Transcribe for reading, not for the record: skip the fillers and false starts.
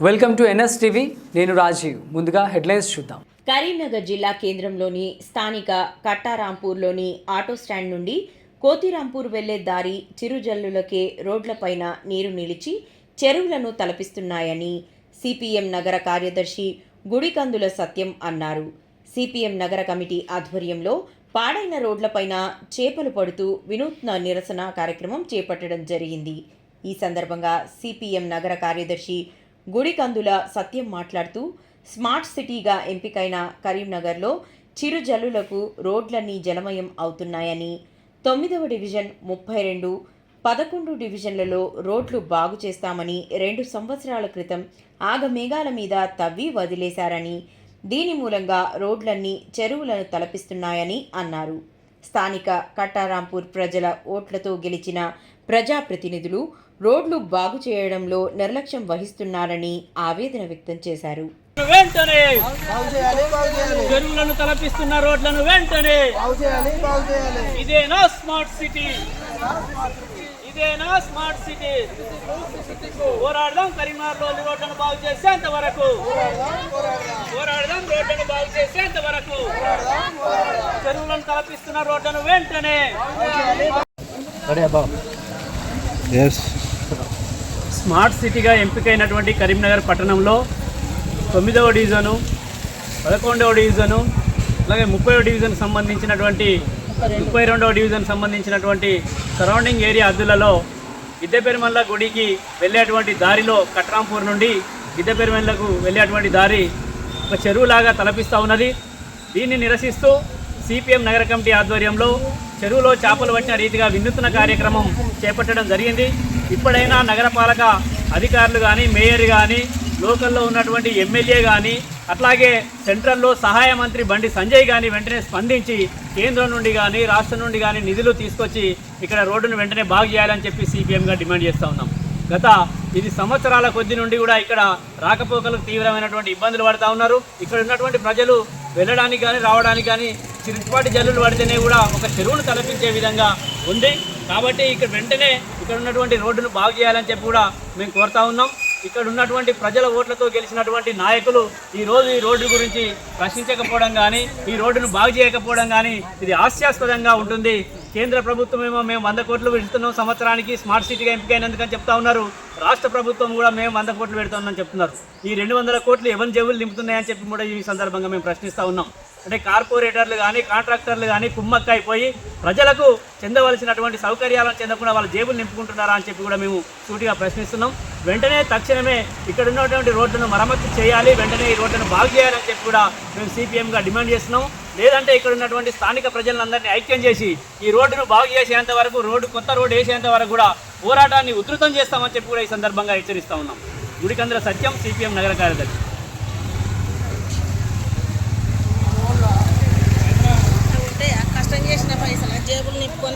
Welcome to NS TV. నేను రాజీవ్. ముందుగా headlines చూద్దాం. కరీంనగర్ జిల్లా కేంద్రంలోని స్థానిక కట్టారాంపూర్లోని ఆటో స్టాండ్ నుండి కోతిరాంపూర్ వెళ్లే దారి చిరుజల్లులకే రోడ్లపైన నీరు నిలిచి చెరువులను తలపిస్తున్నాయని సిపిఎం నగర కార్యదర్శి గుడికందుల సత్యం అన్నారు. సిపిఎం నగర కమిటీ ఆధ్వర్యంలో పాడైన రోడ్లపైన చేపలు పడుతూ వినూత్న నిరసన కార్యక్రమం చేపట్టడం జరిగింది. ఈ సందర్భంగా సిపిఎం నగర కార్యదర్శి గుడికందుల సత్యం మాట్లాడుతూ స్మార్ట్ సిటీగా ఎంపికైన కరీంనగర్లో చిరుజల్లులకు రోడ్లన్నీ జలమయం అవుతున్నాయని, 9వ డివిజన్ 32, 11 డివిజన్లలో రోడ్లు బాగు చేస్తామని 2 సంవత్సరాల క్రితం ఆగమేఘాల మీద తవ్వి వదిలేశారని, దీని మూలంగా రోడ్లన్నీ చెరువులను తలపిస్తున్నాయని అన్నారు. స్థానిక కట్టారాంపూర్ ప్రజల ఓట్లతో గెలిచిన ప్రజాప్రతినిధులు రోడ్లు బాగు చేయడంలో నిర్లక్ష్యం వహిస్తున్నారని ఆవేదన వ్యక్తం చేశారు. వెంటనే చెరువులను తలపిస్తున్న రోడ్లను వెంటనే ఇదేనా స్మార్ట్ సిటీ, ఇదేనా స్మార్ట్ సిటీ. పోరాడదాం కరీంనగర్లోని రోడ్లను బాగు చేసేంత వరకు, పోరాడదాం రోడ్లను బాగు చేసేంత వరకు. చెరువులను తలపిస్తున్న రోడ్లను వెంటనే. స్మార్ట్ సిటీగా ఎంపికైనటువంటి కరీంనగర్ పట్టణంలో 9వ డివిజను, 11వ డివిజను, అలాగే 30వ డివిజన్ సంబంధించినటువంటి 32వ డివిజన్ సంబంధించినటువంటి సరౌండింగ్ ఏరియా హద్దులలో గిద్దెపెరుమల్ల గుడికి వెళ్ళేటువంటి దారిలో కట్రాంపూర్ నుండి గిద్దెపెరుమల్లకు వెళ్ళేటువంటి దారి ఒక చెరువులాగా తలపిస్తూ ఉన్నది. దీన్ని నిరసిస్తూ సిపిఎం నగర కమిటీ ఆధ్వర్యంలో చెరువులో చేపలు పట్టిన రీతిగా వినూత్న కార్యక్రమం చేపట్టడం జరిగింది. ఇప్పుడైనా నగరపాలక అధికారులు కానీ, మేయర్ కానీ, లోకల్లో ఉన్నటువంటి ఎమ్మెల్యే కానీ, అట్లాగే సెంట్రల్లో సహాయ మంత్రి బండి సంజయ్ కానీ వెంటనే స్పందించి కేంద్రం నుండి కానీ, రాష్ట్రం నుండి కానీ నిధులు తీసుకొచ్చి ఇక్కడ రోడ్డును వెంటనే బాగు చేయాలని చెప్పి సిపిఎంగా డిమాండ్ చేస్తూ ఉన్నాం. గత ఇది సంవత్సరాల కొద్ది నుండి కూడా ఇక్కడ రాకపోకలకు తీవ్రమైనటువంటి ఇబ్బందులు పడుతూ ఉన్నారు. ఇక్కడ ఉన్నటువంటి ప్రజలు వెళ్ళడానికి కానీ, రావడానికి కానీ చిరుపాటి జల్లులు పడితేనే కూడా ఒక చెరువును తలపించే విధంగా ఉంది. కాబట్టి ఇక్కడ వెంటనే ఇక్కడ ఉన్నటువంటి రోడ్డును బాగు చేయాలని చెప్పి కూడా మేము కోరుతా ఉన్నాం. ఇక్కడ ఉన్నటువంటి ప్రజల ఓట్లతో గెలిచినటువంటి నాయకులు ఈరోజు ఈ రోడ్డు గురించి ప్రశ్నించకపోవడం కానీ, ఈ రోడ్డును బాగు చేయకపోవడం కానీ ఇది హాస్యాస్పదంగా ఉంటుంది. కేంద్ర ప్రభుత్వం ఏమో మేము 100 కోట్లు పెడుతున్నాం సంవత్సరానికి స్మార్ట్ సిటీగా ఎంపికైనందుకని చెప్తా ఉన్నారు. రాష్ట్ర ప్రభుత్వం కూడా మేము 100 కోట్లు పెడుతున్నామని చెప్తున్నారు. ఈ 200 కోట్లు ఎవరి జేబులు నింపుతున్నాయని చెప్పి కూడా ఈ సందర్భంగా మేము ప్రశ్నిస్తూ ఉన్నాం. అంటే కార్పొరేటర్లు కానీ, కాంట్రాక్టర్లు కానీ కుమ్మక్క అయిపోయి ప్రజలకు చెందవలసినటువంటి సౌకర్యాలను చెందకుండా వాళ్ళ జేబులు నింపుకుంటున్నారా అని చెప్పి కూడా మేము సూటిగా ప్రశ్నిస్తున్నాం. వెంటనే తక్షణమే ఇక్కడ ఉన్నటువంటి రోడ్లను మరమ్మతు చేయాలి, వెంటనే ఈ రోడ్లను బాగు చేయాలని చెప్పి కూడా మేము సిపిఎంగా డిమాండ్ చేస్తున్నాం. లేదంటే ఇక్కడ ఉన్నటువంటి స్థానిక ప్రజలందరినీ ఐక్యం చేసి ఈ రోడ్డును బాగు చేసేంత వరకు, కొత్త రోడ్డు వేసేంత వరకు కూడా పోరాటాన్ని ఉధృతం చేస్తామని చెప్పి కూడా ఈ సందర్భంగా హెచ్చరిస్తూ ఉన్నాం. గుడికందుల సత్యం, సిపిఎం నగర కార్యదర్శి. కష్టం చేసిన పైసలు జేబులు నింపుకొని